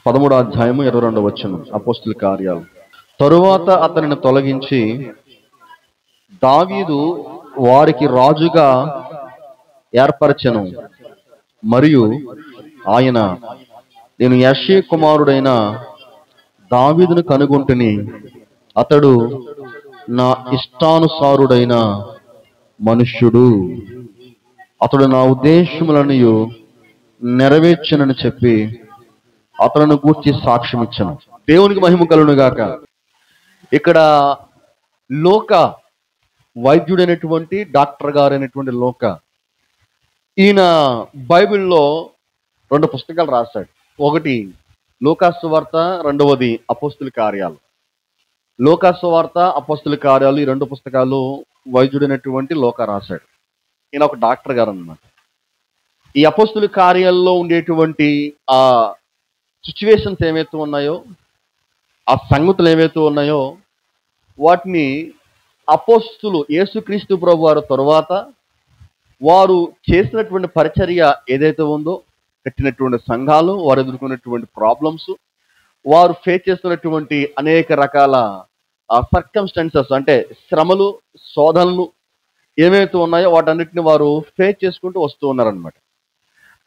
13వ అధ్యాయము 22వ వచనం. అపోస్తుల కార్యాలు. తరువాత అతనిని తొలగించి దావీదు వారికి రాజుగా ఏర్పరచెను. మరియు ఆయన, నేను యెష్షయి కుమారుడైన దావీదును కనుగొంటిని, అతడు నా ఇష్టానుసారుడైన మనుష్యుడు, అతడు నా ఉద్దేశములను నెరవేర్చునని చెప్పి అతను గూర్చి సాక్ష్యం ఇచ్చను. దేవునికి మహిమ కలుగును గాక. ఇక్కడ లోక వైద్యుడైనటువంటి డాక్టర్ గారైనటువంటి లోక, ఈయన బైబిల్లో 2 పుస్తకాలు రాశాడు. ఒకటి లూకా సువార్త, రెండవది అపోస్తుల కార్యాలు. లూకా సువార్త, అపోస్తుల కార్యాలు, ఈ 2 పుస్తకాలు వైద్యుడైనటువంటి లోక రాశాడు. ఈయన ఒక డాక్టర్ గారు అన్నమాట. ఈ అపోస్తుల కార్యాల్లో ఉండేటువంటి ఆ సిచ్యువేషన్స్ ఏవైతే ఉన్నాయో, ఆ సంగతులు ఏవైతే ఉన్నాయో, వాటిని అపోస్తులు యేసుక్రీస్తు ప్రభు వారి తరువాత వారు చేసినటువంటి పరిచర్య ఏదైతే ఉందో, కట్టినటువంటి సంఘాలు, వారు ఎదుర్కొన్నటువంటి ప్రాబ్లమ్స్, వారు ఫేస్ చేస్తున్నటువంటి అనేక రకాల సర్కమ్స్టెన్సెస్, అంటే శ్రమలు, శోధనలు ఏవైతే ఉన్నాయో వాటన్నిటిని వారు ఫేస్ చేసుకుంటూ వస్తూ ఉన్నారనమాట.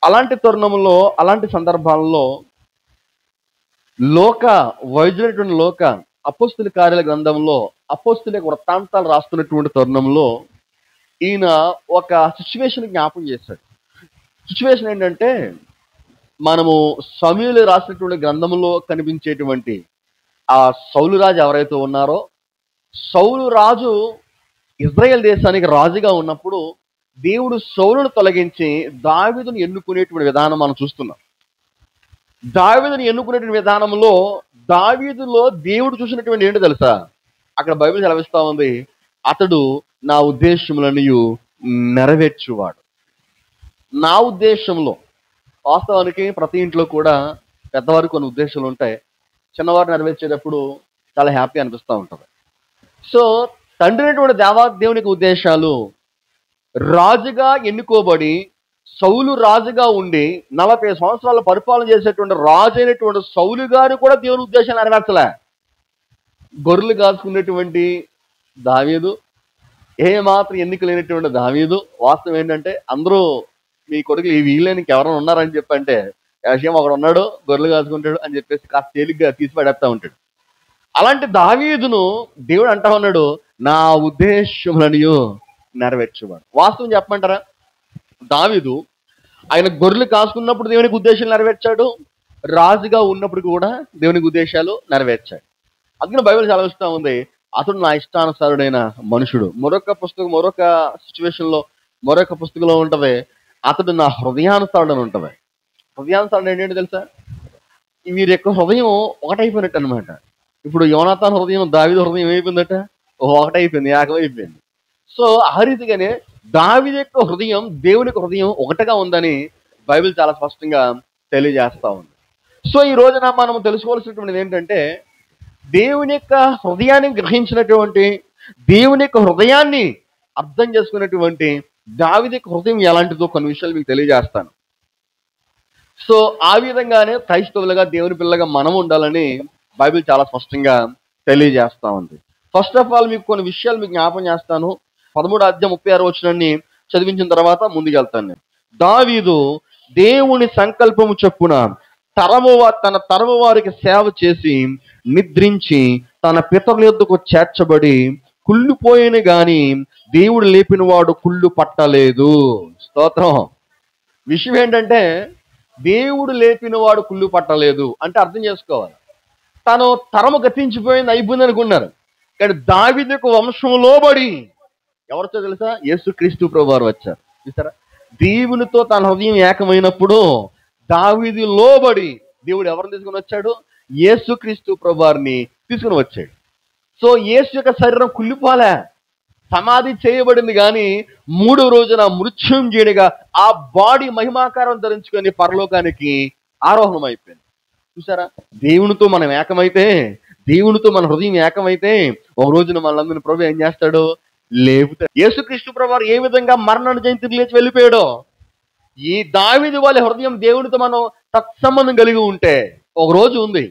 అలాంటి తరుణంలో, అలాంటి సందర్భాలలో లోక వైద్యుడైనటువంటి లోక అపోస్తుల కార్యాల గ్రంథంలో అపోస్తుల వృత్తాంతాలు రాస్తున్నటువంటి తరుణంలో ఈయన ఒక సిచ్యువేషన్ జ్ఞాపకం చేశాడు. సిచ్యువేషన్ ఏంటంటే, మనము సమూయేలు రాసినటువంటి గ్రంథంలో కనిపించేటువంటి ఆ సౌలు రాజు ఎవరైతే ఉన్నారో, సౌలు రాజు ఇజ్రాయెల్ దేశానికి రాజుగా ఉన్నప్పుడు దేవుడు సౌలును తొలగించి దావీదును ఎన్నుకునేటువంటి విధానం మనం చూస్తున్నాం. దావీదును ఎన్నుకునేటువంటి విధానంలో దావీదులో దేవుడు చూసినటువంటి ఏంటో తెలుసా? అక్కడ బైబిల్ సెలవిస్తా ఉంది, అతడు నా ఉద్దేశములను నెరవేర్చువాడు. నా ఉద్దేశంలో, వాస్తవానికి ప్రతి ఇంట్లో కూడా పెద్దవారికి కొన్ని ఉద్దేశాలు ఉంటాయి. చిన్నవారు నెరవేర్చేటప్పుడు చాలా హ్యాపీ అనిపిస్తూ ఉంటుంది. సో తండ్రి అయినటువంటి దేవునికి ఉద్దేశాలు, రాజుగా ఎన్నుకోబడి సౌలు రాజుగా ఉండి 40 సంవత్సరాలు పరిపాలన చేసేటువంటి రాజు అయినటువంటి సౌలు గారు కూడా దేవుని ఉద్దేశాలు నెరవేర్చలే. గొర్రెలు కాసుకునేటువంటి దావీదు, ఏమాత్రం ఎన్నిక లేనటువంటి దావీదు, వాస్తవం ఏంటంటే అందరూ మీ కొడుకులు ఈ వీళ్ళని ఎవరైనా ఉన్నారని చెప్పంటే, విషయం ఒకడు ఉన్నాడు, గొర్రెలు కాసుకుంటాడు అని చెప్పేసి కాస్త తేలిగ్గా తీసి పడేస్తా ఉంటాడు. అలాంటి దావీదును దేవుడు అంటా ఉన్నాడు, నా ఉద్దేశములను నెరవేర్చువాడు. వాస్తవం చెప్పమంటారా? దావీదు ఆయన గొర్రెలు కాసుకున్నప్పుడు దేవునికి ఉద్దేశాలు నెరవేర్చాడు, రాజుగా ఉన్నప్పుడు కూడా దేవునికి ఉద్దేశాలు నెరవేర్చాడు. అందుకని బైబిల్ చదివిస్తూ ఉంది, అతడు నా ఇష్టానుసారుడైన మనుషుడు. మరొక సిచ్యువేషన్లో, మరొక పుస్తకంలో ఉంటుంది, అతడు నా హృదయానుసారుడు అని ఉంటుంది. హృదయానుసారుడు ఏంటంటే తెలుసా? వీరి యొక్క హృదయం ఒకటైపోయినట్టు అనమాట. ఇప్పుడు యోనాతాన్ హృదయం దావీదు హృదయం ఏమైపోయిందట? ఒకటైపోయింది, ఏకమైపోయింది. సో ఆ రీతిగానే దావీదు యొక్క హృదయం దేవునికి హృదయం ఒకటిగా ఉందని బైబిల్ చాలా స్పష్టంగా తెలియజేస్తా ఉంది. సో ఈ రోజున మనం తెలుసుకోవాల్సినటువంటిది ఏంటంటే, దేవుని యొక్క హృదయాన్ని గ్రహించినటువంటి, దేవుని యొక్క హృదయాన్ని అర్థం చేసుకున్నటువంటి దావీదు యొక్క హృదయం ఎలాంటిదో కొన్ని విషయాలు మీకు తెలియజేస్తాను. సో ఆ విధంగానే క్రైస్తవులుగా, దేవుని పిల్లగా మనం ఉండాలని బైబిల్ చాలా స్పష్టంగా తెలియజేస్తా ఉంది. ఫస్ట్ ఆఫ్ ఆల్ మీకు కొన్ని విషయాలు మీకు జ్ఞాపకం చేస్తాను. 13వ అధ్యాయం 36వ వచనాన్ని చదివించిన తర్వాత ముందుకెళ్తాను నేను. దావీదు దేవుని సంకల్పము చొప్పున తన తరము వారికి సేవ చేసి నిద్రించి తన పితరుల యొద్దకు చేర్చబడి కుళ్ళిపోయిన గాని దేవుడు లేపిన వాడు కుళ్ళు పట్టలేదు. స్తోత్రం. విషయం ఏంటంటే, దేవుడు లేపిన వాడు కుళ్ళు పట్టలేదు అంటే అర్థం చేసుకోవాలి. తను తరము గతించిపోయింది, అయిపోయింది అనుకున్నారు. కానీ దావీదు యొక్క వంశంలో బడి ఎవరితో తెలుసా? యేసుక్రీస్తు ప్రభు వారు వచ్చారు. చూసారా? దేవునితో తన హృదయం ఏకమైనప్పుడు దావీదు లోబడి దేవుడు ఎవరిని తీసుకుని వచ్చాడు? యేసుక్రీస్తు ప్రభు వారిని తీసుకుని వచ్చాడు. సో యేసు యొక్క శరీరం కుళ్ళిపోలే, సమాధి చేయబడింది. కానీ 3వ రోజున మృత్యుంజయుడిగా ఆ బాడీ మహిమాకారం ధరించుకొని పరలోకానికి ఆరోహణం అయిపోయింది. చూసారా? దేవునితో మనం ఏకమైతే, దేవునితో మన హృదయం ఏకమైతే ఒక రోజున మనందరిని ప్రభు ఏం చేస్తాడు? లేపుతాడు. యేసుక్రీస్తు ప్రభు వారు ఏ విధంగా మరణాన్ని జయించి లేచి వెళ్ళిపోయాడో, ఈ దావీదు వాళ్ళ హృదయం దేవునితో మనం సత్సంబంధం కలిగి ఉంటే ఒక రోజు ఉంది,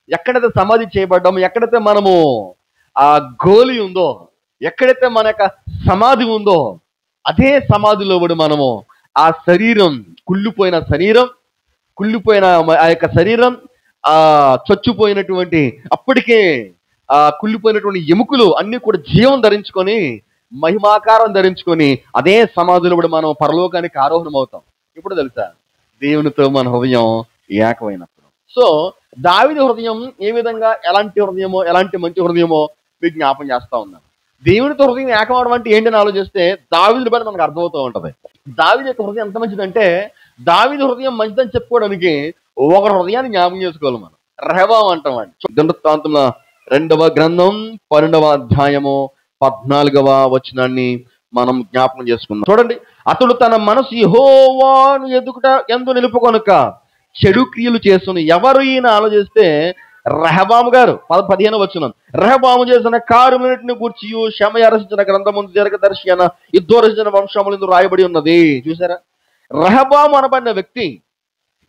ఎక్కడైతే సమాధి చేయబడ్డామో, ఎక్కడైతే మనము ఆ గోలి ఉందో, ఎక్కడైతే మన యొక్క సమాధి ఉందో, అదే సమాధిలో కూడా మనము ఆ శరీరం, కుళ్ళిపోయిన ఆ యొక్క శరీరం, ఆ చచ్చిపోయినటువంటి అప్పటికే ఆ కుళ్ళిపోయినటువంటి ఎముకలు అన్ని కూడా జీవం ధరించుకొని, మహిమాకారం ధరించుకొని అదే సమాధిలో కూడా మనం పరలోకానికి ఆరోహణం అవుతాం. ఇప్పుడు తెలుసా, దేవునితో మన హృదయం ఏకమైనప్పుడు. సో దావీదు హృదయం ఏ విధంగా, ఎలాంటి హృదయమో, ఎలాంటి మంచి హృదయమో మీకు జ్ఞాపం చేస్తా ఉన్నాను. దేవునితో హృదయం ఏకమవడం అంటే ఏంటని ఆలోచిస్తే దావీదుని బట్టి మనకు అర్థమవుతూ ఉంటది. దావీదు యొక్క హృదయం ఎంత మంచిదంటే, దావీదు హృదయం మంచిదని చెప్పుకోవడానికి ఒక హృదయాన్ని జ్ఞాపకం చేసుకోవాలి మనం. రెహబాం అంటాం అండి. దినవృత్తాంతముల 2వ గ్రంథం 12వ అధ్యాయము 14వ వచనాన్ని మనం జ్ఞాపకం చేసుకుందాం. చూడండి, అతడు తన మనసు యెహోవాను ఎందు నిలుపుకొనక చెడు క్రియలు చేస్తున్న. ఎవరు ఈయన ఆలోచిస్తే రెహబాము గారు. 15వ వచనం, రెహబాము చేసిన కార్యములన్నిటిని గూర్చి షమయ రచించిన గ్రంథము దీర్ఘదర్శి అయిన ఇద్దో రచించిన వంశములందు రాయబడి ఉన్నది. చూసారా, రెహబాము అనబడిన వ్యక్తి,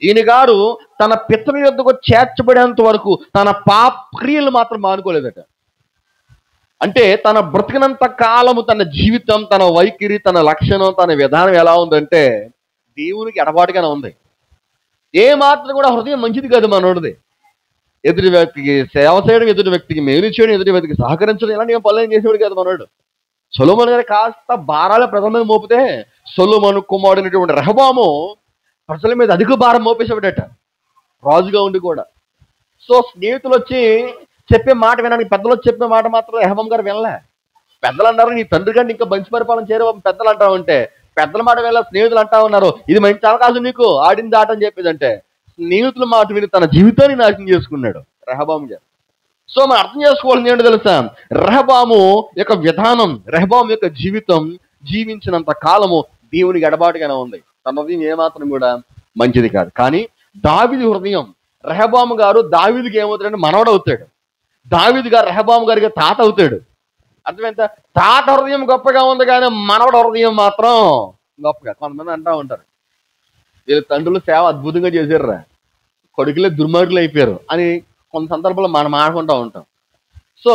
ఈయన గారు తన పితరుల యొద్దకు చేర్చబడేంత వరకు తన పాపక్రియలు మాత్రం మానుకోలేదట. అంటే తన బ్రతికినంత కాలము తన జీవితం, తన వైఖరి, తన లక్షణం, తన విధానం ఎలా ఉందంటే దేవునికి ఎడబాటుగానే ఉంది. ఏ మాత్రం కూడా హృదయం మంచిది కాదు మనోడిది. ఎదుటి వ్యక్తికి సేవ చేయడం, ఎదుటి వ్యక్తికి మేలు చేయడం, ఎదుటి వ్యక్తికి సహకరించడం, ఇలాంటి పనులు చేసేవాడు కాదు మనోడు. సొలొమోను గారు కాస్త భారాల ప్రజల మీద మోపితే సొలొమోను కుమారుడైనటువంటి రెహబాము ప్రజల మీద అధిక భారం మోపేసేవాడట, రాజుగా ఉండి కూడా. సో స్నేహితులు వచ్చి చెప్పే మాట వినడానికి, పెద్దలు వచ్చి చెప్పే మాట మాత్రం రెహబాం గారు వినలే. పెద్దలు అన్నారు, నీ తండ్రి గారిని ఇంకా మంచి పరిపాలన చేయరు పెద్దలు అంటా ఉంటే, పెద్దల మాట విన స్నేహితులు అంటా ఉన్నారు, ఇది మంచి అవకాశం నీకు, ఆడింది ఆట అని చెప్పేదంటే స్నేహితుల మాట విని తన జీవితాన్ని నాశనం చేసుకున్నాడు రెహబాం గారు. సో మనం అర్థం చేసుకోవాల్సింది ఏంటో తెలుసా, రెహబాము యొక్క విధానం, రెహబాము యొక్క జీవితం జీవించినంత కాలము దేవునికి ఎడబాటుగానే ఉంది. తన హృదయం ఏమాత్రం కూడా మంచిది కాదు. కానీ దావీదు హృదయం, రెహబాము గారు దావీదుకి ఏమవుతాడంటే మనవడు అవుతాడు. దావీదు గారు రెహబాము గారికి తాత అవుతాడు. అర్థమైందా? తాత హృదయం గొప్పగా ఉంది కానీ మనవడు హృదయం మాత్రం గొప్పగా. కొంతమంది అంటా ఉంటారు, వీళ్ళ తండ్రులు సేవ అద్భుతంగా చేశారురా, కొడుకులే దుర్మార్గులు అయిపోయారు అని కొంత సందర్భంలో మనం ఆడుకుంటూ ఉంటాం. సో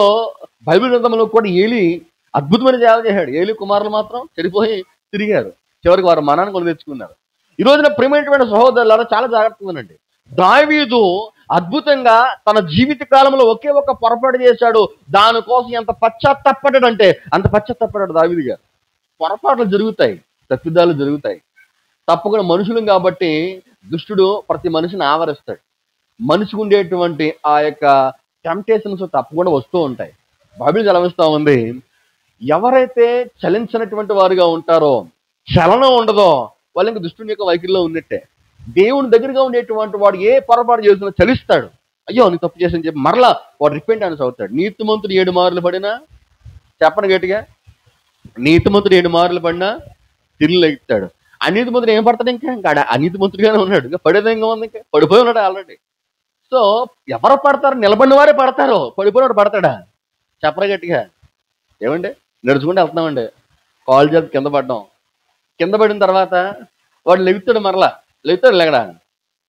బైబిల్ గ్రంథంలో కూడా ఏలి అద్భుతమైన సేవ చేశాడు. ఏలి కుమారులు మాత్రం చెడిపోయి తిరిగారు, చివరికి వారు మనాన్ని కొని తెచ్చుకున్నారు. ఈ రోజున ప్రియమైనటువంటి సహోదరులారా చాలా జాగ్రత్తగా ఉండండి. దావీదు అద్భుతంగా తన జీవిత కాలంలో ఒకే ఒక పొరపాటు చేశాడు, దానికోసం ఎంత పశ్చాత్తపడ్డాడంటే అంత పశ్చాత్తపడ్డాడు దావీదు గారు. పొరపాట్లు జరుగుతాయి, తప్పిదాలు జరుగుతాయి, తప్పకుండా మనుషులు కాబట్టి దుష్టుడు ప్రతి మనిషిని ఆవరిస్తాడు. మనిషికి ఉండేటువంటి ఆ యొక్క టెంప్టేషన్స్ తప్పకుండా వస్తూ ఉంటాయి. బైబిల్ చలవిస్తూ ఉంది, ఎవరైతే చలించినటువంటి వారుగా ఉంటారో, చలనం ఉండదో, వాళ్ళు ఇంకా దుష్టుని యొక్క వైఖరిలో ఉన్నట్టే. దేవుని దగ్గరగా ఉండేటువంటి వాడు ఏ పొరపాటు చేసినా చలిస్తాడు, అయ్యో నీ తప్పు చేసని చెప్పి మరలా వాడు రిపెంటెన్స్ అవుతాడు. నీతిమంతుడు 7 మార్లు పడినా, చెప్పండి గట్టిగా, నీతిమంతుడు 7 మార్లు పడినా తిరిగి లెగుతాడు. అనీతిమంతుడు ఏం పడతాడు, ఇంకా అనీతిమంతుడిగానే ఉన్నాడు, ఇంకా పడేది ఇంకా ఉంది, ఇంకా పడిపోయి ఉన్నాడు ఆల్రెడీ. సో ఎవరు పడతారు? నిలబడిన వారే పడతారు, పడిపోయినాడు పడతాడా? చెప్పరా గట్టిగా. ఏమండి, నడుచుకుంటూ వెళ్తున్నామండి, కాల్ చేసి కింద పడ్డాం, కింద పడిన తర్వాత వాడు లెగుతాడు, మరలా లెగుతాడు, లెగడా.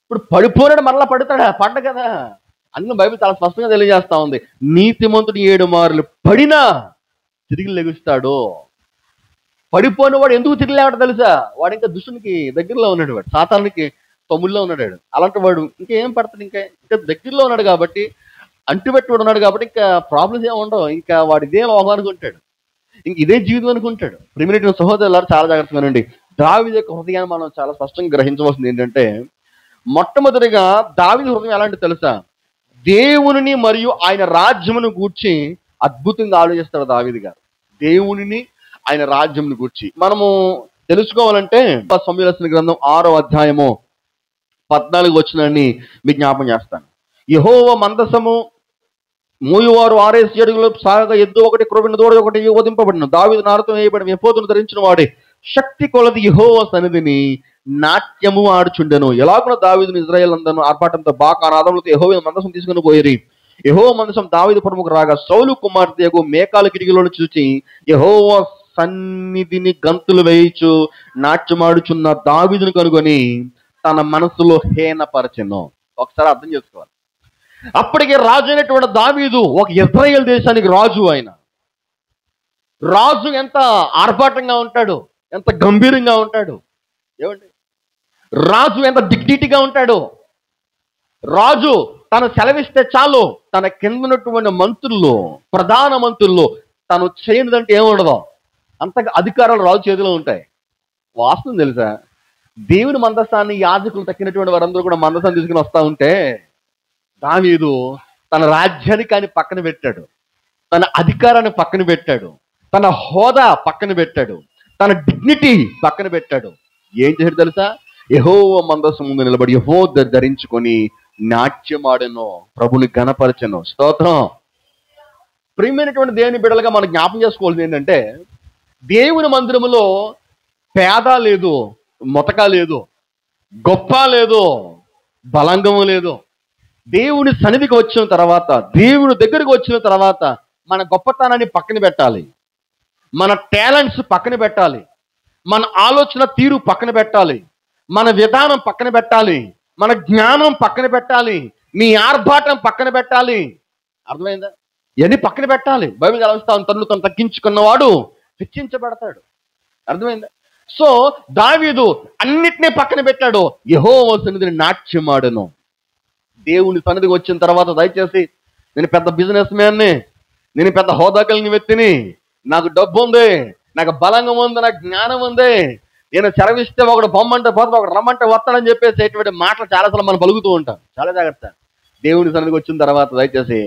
ఇప్పుడు పడిపోయాడు, మరలా పడతాడా? పడ్డ కదా. అందులో బైబిల్ చాలా స్పష్టంగా తెలియజేస్తా ఉంది, నీతిమంతుడు 7 మార్లు పడినా తిరిగి లెగుస్తాడు. పడిపోయిన వాడు ఎందుకు తిరిగి లేవట తెలుసా? వాడు ఇంకా దుష్టునికి దగ్గరలో ఉన్నాడు, వాడు సాతానికి తమ్ముళ్ళలో ఉన్నాడు. అలాంటి వాడు ఇంకేం పడతాడు, ఇంకా దగ్గరలో ఉన్నాడు కాబట్టి, అంటుపెట్టుబడి ఉన్నాడు కాబట్టి ఇంకా ప్రాబ్లమ్స్ ఏమి ఉండవు. ఇంకా వాడు ఇదే లోకం అనుకుంటాడు, ఇంక ఇదే జీవితం అనుకుంటాడు. ప్రియమైన సహోదరులారా చాలా జాగ్రత్తగానండి. దావీదు యొక్క హృదయాన్ని మనం చాలా స్పష్టంగా గ్రహించవలసింది ఏంటంటే, మొట్టమొదటిగా దావీదు హృదయం ఎలాంటి తెలుసా? దేవునిని మరియు ఆయన రాజ్యమును గూర్చి అద్భుతంగా ఆలోచిస్తాడు దావీదు గారు. దేవునిని, ఆయన రాజ్యంను గూర్చి మనము తెలుసుకోవాలంటే సమూయేలు రాసిన గ్రంథం 6వ అధ్యాయము 14 వచనాన్ని మీకు జ్ఞాపం చేస్తాను. యెహోవా మందసము మోయువారు 6 అడుగులు సాగగా ఎద్దు ఒకటి, క్రొవ్విన దూడ ఒకటి వధింపబడిన. దావీదు నారతో వేయబడిన ఎఫోదును ధరించిన వాడే శక్తి కొలది యెహోవా సన్నిధిని నాట్యము ఆడుచుండెను. ఎలాగున దావీదును ఇశ్రాయేలు అందరూ ఆర్భాటంతో బాకా నాదములతో యెహోవా మందసం తీసుకుని పోయిరి. యెహోవా మందసం దావీదు పురముకు రాగా సౌలు కుమార్తెకు మేకాల కిటికీలను చూచి యెహోవా సన్నిధిని గంతులు వేయిచు నాట్యమాడుచున్న దావీదును కనుగొని తన మనసులో హేనపరచెను. ఒకసారి అర్థం చేసుకోవాలి, అప్పటికే రాజు అయినటువంటి దావీదు ఒక ఇశ్రాయేలు దేశానికి రాజు. ఆయన రాజు ఎంత ఆర్భాటంగా ఉంటాడు, ఎంత గంభీరంగా ఉంటాడు. ఏమండి, రాజు ఎంత డిగ్నిటీగా ఉంటాడు. రాజు తను సెలవిస్తే చాలు తన కింద ఉన్నటువంటి మంత్రులు, ప్రధాన మంత్రులు తను చేయనిదంటే ఏముండదు. అంతగా అధికారాలు రాజు చేతిలో ఉంటాయి. వాస్తవం తెలుసా, దేవుని మందస్థాన్ని యాజకులు తక్కినటువంటి వారందరూ కూడా మందస్థాన్ని తీసుకుని వస్తూ ఉంటే దావీదు తన రాజ్యానికి ఆయన పక్కన పెట్టాడు, తన అధికారాన్ని పక్కన పెట్టాడు, తన హోదా పక్కన పెట్టాడు, తన డిగ్నిటీ పక్కన పెట్టాడు. ఏం చేశాడు తెలుసా? యెహోవా మందస్సు ముందు నిలబడి యెహోవా ధరించుకొని నాట్యమాడెను, ప్రభుని ఘనపరచెను. స్తోత్రం. ప్రియమైనటువంటి దేవుని బిడ్డలుగా మనం జ్ఞాపం చేసుకోవాల్సింది ఏంటంటే, దేవుని మందిరములో పేద లేదు, మొతక లేదు, గొప్ప లేదు, బలంగము లేదు. దేవుని సన్నిధికి వచ్చిన తర్వాత, దేవుని దగ్గరికి వచ్చిన తర్వాత మన గొప్పతనాన్ని పక్కన పెట్టాలి, మన టాలెంట్స్ పక్కన పెట్టాలి, మన ఆలోచన తీరు పక్కన పెట్టాలి, మన విధానం పక్కన పెట్టాలి, మన జ్ఞానం పక్కన పెట్టాలి, నీ ఆర్భాటం పక్కన పెట్టాలి. అర్థమైందా? ఇవన్నీ పక్కన పెట్టాలి. బైబిల్ చదివిస్తాను, తను తగ్గించుకున్నవాడు హెచ్చించబడతాడు. అర్థమైందా? సో దావీదు అన్నిటినీ పక్కన పెట్టాడు, యెహోవా సన్నిధిని నాట్యమాడెను. దేవుని సన్నిధికి వచ్చిన తర్వాత దయచేసి నేను పెద్ద బిజినెస్ మ్యాన్ని, నేను పెద్ద హోదా కలిగిన వ్యక్తిని, నాకు డబ్బు ఉంది, నాకు బలంగా ఉంది, నాకు జ్ఞానం ఉంది, నేను సెలవిస్తే ఒకడు బొమ్మంటే పోతే ఒకడు రమ్మంటే వస్తాడని చెప్పేసి ఇటువంటి మాటలు చాలాసార్లు మనం పలుకుతూ ఉంటాం. చాలా జాగ్రత్త. దేవుని సన్నిధికి వచ్చిన తర్వాత దయచేసి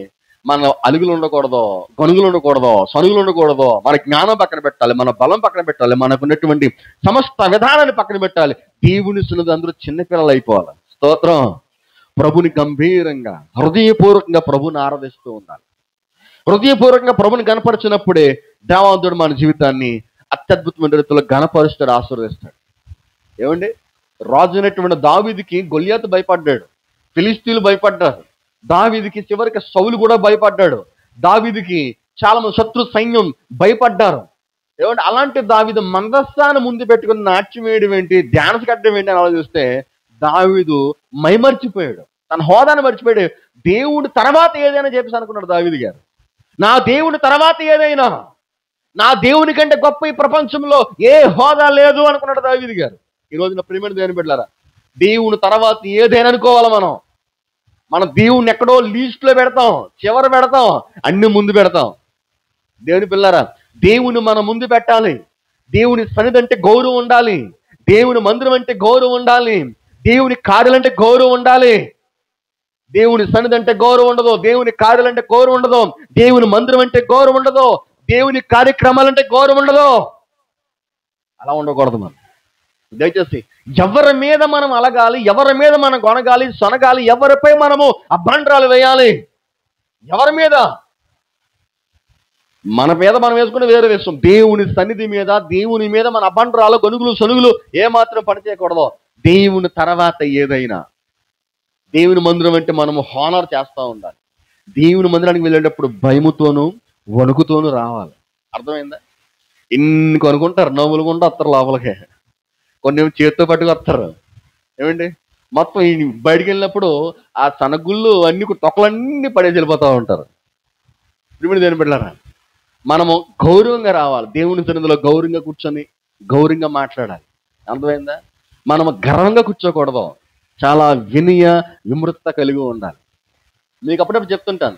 మన అలుగులు ఉండకూడదు, గనుగులు ఉండకూడదు, సనుగులు ఉండకూడదు. మన జ్ఞానం పక్కన పెట్టాలి, మన బలం పక్కన పెట్టాలి, మనకు ఉన్నటువంటి సమస్త విధానాన్ని పక్కన పెట్టాలి. దేవుని సన్నిధి అందరూ చిన్నపిల్లలు అయిపోవాలి. స్తోత్రం. ప్రభుని గంభీరంగా హృదయపూర్వకంగా ప్రభుని ఆరాధిస్తూ ఉండాలి. హృదయపూర్వకంగా ప్రభుని గణపరిచినప్పుడే దేవాంతుడు మన జీవితాన్ని అత్యద్భుతమైన రీతిలో గణపరుస్తాడు, ఆశీర్వదిస్తాడు. ఏమండి, రాజు అయినటువంటి దావీదుకి గొల్యాతు భయపడ్డాడు, ఫిలిస్తీన్లు భయపడ్డారు. దావీదుకి చివరికి సౌలు కూడా భయపడ్డాడు. దావీదుకి చాలా మంది శత్రు సైన్యం భయపడ్డారు. ఏమంటే అలాంటి దావీదు మందస్థాన్ని ముందు పెట్టుకుని నాట్యం వేయడం ఏంటి, డ్యాన్స్ కట్టడం ఏంటి అని ఆలోచిస్తే దావీదు మైమర్చిపోయాడు, తన హోదాను మర్చిపోయాడు. దేవుడి తర్వాత ఏదైనా చెప్పేసి అనుకున్నాడు దావీదు గారు. నా దేవుడి తర్వాత ఏదైనా, నా దేవుని కంటే గొప్ప ఈ ప్రపంచంలో ఏ హోదా లేదు అనుకున్నాడు దావీదు గారు. ఈ రోజున ప్రియమైన దేవుని బిడ్డలారా, దేవుని తర్వాత ఏదైనా అనుకోవాలి. మన దేవుని ఎక్కడో లీస్ట్లో పెడతాం, చివర పెడతాం, అన్ని ముందు పెడతాం. దేవుని పిల్లారా, దేవుని మన ముందు పెట్టాలి. దేవుని సన్నిధి అంటే గౌరవం ఉండాలి, దేవుని మందిరం అంటే గౌరవం ఉండాలి, దేవుని కార్యాలంటే గౌరవం ఉండాలి. దేవుని సన్నిధి అంటే గౌరవం ఉండదు, దేవుని కార్యాలంటే గౌరవం ఉండదు, దేవుని మందిరం అంటే గౌరవం ఉండదు, దేవుని కార్యక్రమాలంటే గౌరవం ఉండదు. అలా ఉండకూడదు. మనం దయచేసి ఎవరి మీద మనం అలగాలి, ఎవరి మీద మనం కొనగాలి, సొనగాలి, ఎవరిపై మనము అభ్యంతరాలు వేయాలి, ఎవరి మీద? మన మీద మనం వేసుకుని వేరే విషయం. దేవుని సన్నిధి మీద, దేవుని మీద మన అభ్యంతరాలు, గొనుగులు, సొనుగులు ఏమాత్రం పనిచేయకూడదు. దేవుని తర్వాత ఏదైనా, దేవుని మందిరం అంటే మనము హానర్ చేస్తూ ఉండాలి. దేవుని మందిరానికి వెళ్ళేటప్పుడు భయముతోనూ వణుకుతోనూ రావాలి. అర్థమైందా? ఇన్ని కొనుక్కుంటారు, నవ్వులు కూడా వస్తారు లోపలికి, కొన్ని చేతితో పట్టుకు వస్తారు. ఏమండి, మొత్తం ఈ బయటికి వెళ్ళినప్పుడు ఆ సనగుళ్ళు అన్ని తొక్కలన్నీ పడేసి వెళ్ళిపోతూ ఉంటారు. ఇప్పుడు దేని బిడ్డలారా, మనము గౌరవంగా రావాలి. దేవుని సన్నిధిలో గౌరవంగా కూర్చొని గౌరవంగా మాట్లాడాలి. అర్థమైందా? మనము గర్వంగా కూర్చోకూడదు, చాలా వినయ విమృత కలిగి ఉండాలి. మీకు అప్పుడప్పుడు చెప్తుంటాను,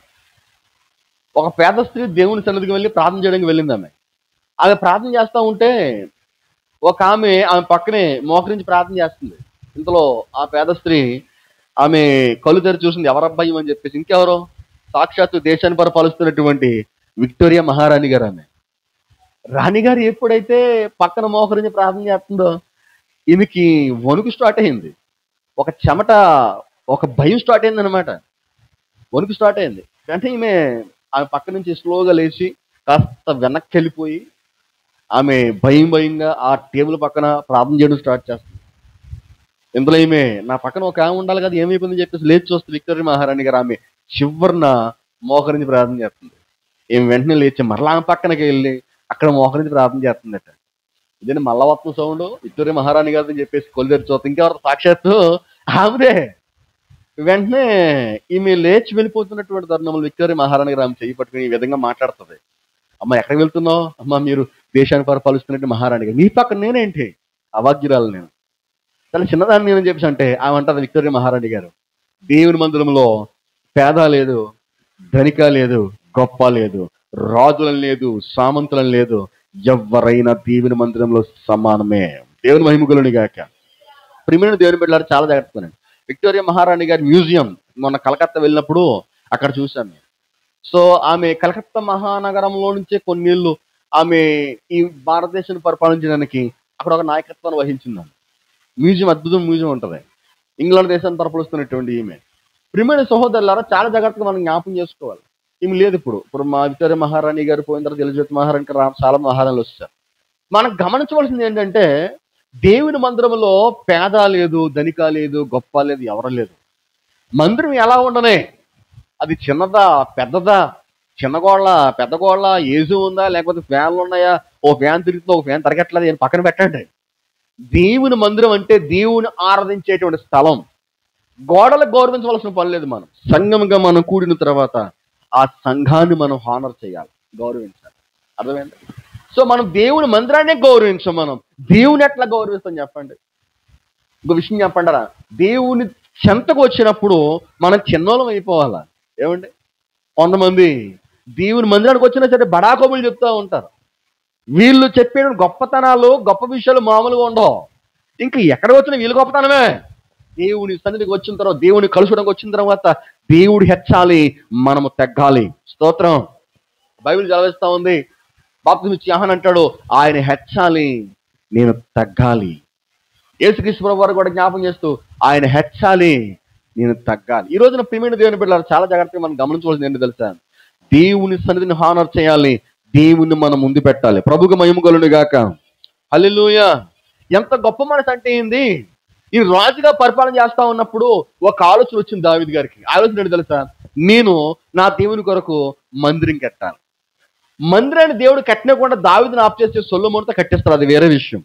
ఒక పేద స్త్రీ దేవుని సన్నిధికి వెళ్ళి ప్రార్థన చేయడానికి వెళ్ళింది. ఆమె ప్రార్థన చేస్తూ ఉంటే ఒక ఆమె పక్కనే మోకరించి ప్రార్థన చేస్తుంది. ఇంతలో ఆ పేద స్త్రీ ఆమె కళ్ళు తెరి చూసింది, ఎవరబ్బాయి అని చెప్పేసి. ఇంకెవరో, సాక్షాత్తు దేశాన్ని పరిపాలిస్తున్నటువంటి విక్టోరియా మహారాణి గారు. ఆమె రాణిగారు ఎప్పుడైతే పక్కన మోకరించి ప్రార్థన చేస్తుందో ఈమెకి వణుకు స్టార్ట్ అయింది, ఒక చెమట, ఒక భయం స్టార్ట్ అయింది అనమాట. వణుకు స్టార్ట్ అయింది. అంటే ఆమె పక్క నుంచి స్లోగా లేచి కాస్త వెనక్కి వెళ్ళిపోయి ఆమె భయంగా ఆ టేబుల్ పక్కన ప్రార్థన చేయడం స్టార్ట్ చేస్తుంది. ఇందులో నా పక్కన ఒక ఆమె ఉండాలి కదా, ఏమైపోయిందని చెప్పేసి లేచి చూస్తుంది విక్టోరియా మహారాణి గారు. ఆమె చివరిన మోకరించి ప్రార్థన చేస్తుంది. వెంటనే లేచి మరలా ఆమె పక్కనకి వెళ్ళి అక్కడ మోకరించి ప్రార్థన చేస్తుందట. ఇదే మల్లవత్న సౌండ్ విక్టోరియా మహారాణి గారు అని చెప్పేసి కొలిదరి చూస్తుంది. ఇంకెవరు? సాక్షాత్తు ఆమెదే. వెంటనే ఈమె లేచి వెళ్ళిపోతున్నటువంటి తరుణంలో విక్టోరియా మహారాణి గారు ఆమె చేయి పట్టుకుని ఈ విధంగా మాట్లాడుతుంది. అమ్మ ఎక్కడికి వెళ్తున్నావు? అమ్మ మీరు దేశాన్ని పరిపాలిస్తున్నట్టు మహారాణి గారు, నీ పక్కన నేనేంటి, అవాగ్యురాలు నేను, చాలా చిన్నదాన్ని నేనని చెప్పేసి అంటే ఆమె అంటారు విక్టోరియా మహారాణి గారు, దేవుని మందిరంలో పేద లేదు, ధనిక లేదు, గొప్ప లేదు, రాజులను లేదు, సామంతులను లేదు, ఎవరైనా దేవుని మందిరంలో సమానమే. దేవుని మహిమగులుని గాక. ప్రియమైన దేవుని బిడ్డలారా, చాలా జాగ్రత్తగానండి. విక్టోరియా మహారాణి గారి మ్యూజియం మొన్న కలకత్తా వెళ్ళినప్పుడు అక్కడ చూశాను. సో ఆమె కలకత్తా మహానగరంలో నుంచే కొన్నేళ్ళు ఆమె ఈ భారతదేశాన్ని పరిపాలించడానికి అక్కడ ఒక నాయకత్వాన్ని వహించింది. మ్యూజియం, అద్భుతం మ్యూజియం ఉంటుంది. ఇంగ్లాండ్ దేశాన్ని పరిపాలిస్తున్నటువంటి ఈమె. ప్రియమైన సహోదరులారా, చాలా జాగ్రత్తగా మనం జ్ఞాపకం చేసుకోవాలి. ఈమె లేదు ఇప్పుడు మా విక్టోరియా మహారాణి గారు పోయిన తర్వాత ఎలిజబెత్ మహారాణి చాలా మహారాణులు వచ్చారు. మనం గమనించవలసింది ఏంటంటే దేవుని మందిరంలో పేద లేదు, ధనిక లేదు, గొప్ప లేదు, ఎవరు లేదు. మందిరం ఎలా ఉండనే, అది చిన్నదా పెద్దదా, చిన్న గోళ్ళ పెద్ద గోళ్ళ, ఏజు ఉందా, లేకపోతే ఫ్యాన్లు ఉన్నాయా, ఓ ఫ్యాన్ తిరుగుతుందో ఒక ఫ్యాన్ తిరగట్లేదు, అని పక్కన పెట్టండి. దేవుని మందిరం అంటే దేవుని ఆరాధించేటువంటి స్థలం. గోడలకు గౌరవించవలసిన పని లేదు. మనం సంఘంగా మనం కూడిన తర్వాత ఆ సంఘాన్ని మనం హానర్ చేయాలి, గౌరవించాలి. అర్థమైంది? సో మనం దేవుని మందిరాన్నే గౌరవించాం. మనం దేవుని ఎట్లా గౌరవిస్తాం చెప్పండి? ఇంకో విషయం చెప్పంటారా, దేవుని చెంతకు వచ్చినప్పుడు మనం చిన్నోళం అయిపోవాలా. ఏమండి, కొంతమంది దేవుని మందిరానికి వచ్చినా సరే బడాకోబులు చెప్తూ ఉంటారు. వీళ్ళు చెప్పే గొప్పతనాలు, గొప్ప విషయాలు మామూలుగా ఉండవు. ఇంకా ఎక్కడ వచ్చినా వీళ్ళు గొప్పతనమే. దేవుని సన్నిధికి వచ్చిన తర్వాత, దేవుని కలుసుకోవడానికి వచ్చిన తర్వాత దేవుడు హెచ్చాలి, మనము తగ్గాలి. స్తోత్రం. బైబిల్ చదివిస్తా ఉంది, బాప్తిస్మం యోహాను అంటాడు, ఆయన హెచ్చాలి, నేను తగ్గాలి. యేసుక్రీస్తు ప్రభువు వారు కూడా జ్ఞాపకం చేస్తూ, ఆయన హెచ్చాలి, నేను తగ్గాలి. ఈ రోజున ప్రియమైన దేవుని బిడ్డలారా, చాలా జాగ్రత్తగా మనం గమనించవలసింది ఏంటి తెలుసా? దేవుని సన్నిధిని హానర్ చేయాలి, దేవుణ్ణి మనం ముందు పెట్టాలి. ప్రభువుకు మహిమ కలుగును గాక. హల్లెలూయా. ఎంత గొప్ప మనసు అంటే ఏంది, ఈ రాజుగా పరిపాలన చేస్తా ఉన్నప్పుడు ఒక ఆలోచన వచ్చింది దావీదు గారికి. ఆలోచన ఏంటి తెలుసా? నేను నా దేవుని కొరకు మందిరం కట్టాలి. మందిరాన్ని దేవుడు కట్టినకుండా దావీదుని ఆప్ చేస్తే సొలొమోనుతో కట్టిస్తారు, అది వేరే విషయం.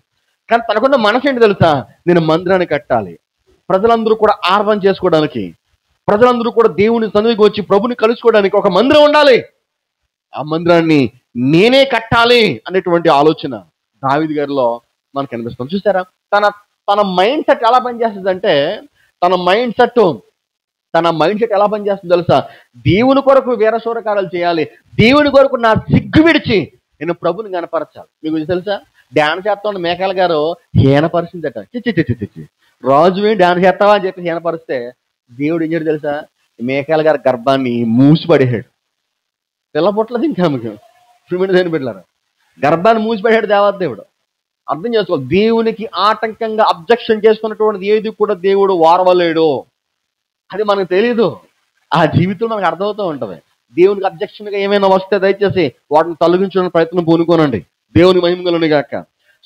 కానీ తనకున్న మనసు ఏంటి తెలుసా? నేను మందిరాన్ని కట్టాలి, ప్రజలందరూ కూడా ఆరాధన చేసుకోవడానికి, ప్రజలందరూ కూడా దేవుని సన్నిధికి వచ్చి ప్రభుని కలుసుకోవడానికి ఒక మందిరం ఉండాలి, ఆ మందిరాన్ని నేనే కట్టాలి అనేటువంటి ఆలోచన దావీదు గారిలో మనకు కనిపిస్తుంది. చూసారా, తన తన మైండ్ సెట్ ఎలా పనిచేస్తుందంటే, తన మైండ్ సెట్ ఎలా పనిచేస్తుంది తెలుసా? దేవుని కొరకు వీరశూరకార్యాలు చేయాలి, దేవుని కొరకు నా సిగ్గు విడిచి నేను ప్రభుని కనపరచాలి. మీకు తెలుసా, ధ్యాన చేస్తా ఉన్న మేకాల గారు హీనపరిచిందట. చిచ్చి రాజువే ధ్యాన చేస్తావా అని చెప్పి హీనపరిస్తే దేవుడు ఏం చేయడు తెలుసా? మేకాల గారి గర్భాన్ని మూసిపడేసాడు. పిల్లపుట్లది ఇంకా మీకు దేని బిడ్డలారా, గర్భాన్ని మూసిపడేసాడు దేవదేవుడు. అర్థం చేసుకోవాలి, దేవునికి ఆటంకంగా అబ్జెక్షన్ చేసుకున్నటువంటిది ఏది కూడా దేవుడు వారవలేడు. అది మనకు తెలియదు, ఆ జీవితంలో మనకు అర్థమవుతూ ఉంటుంది. దేవునికి అబ్జెక్షన్గా ఏమైనా వస్తే దయచేసి వాటిని తొలగించడానికి ప్రయత్నం పూనుకోనండి. దేవుని మహిమ కలుగును గాక.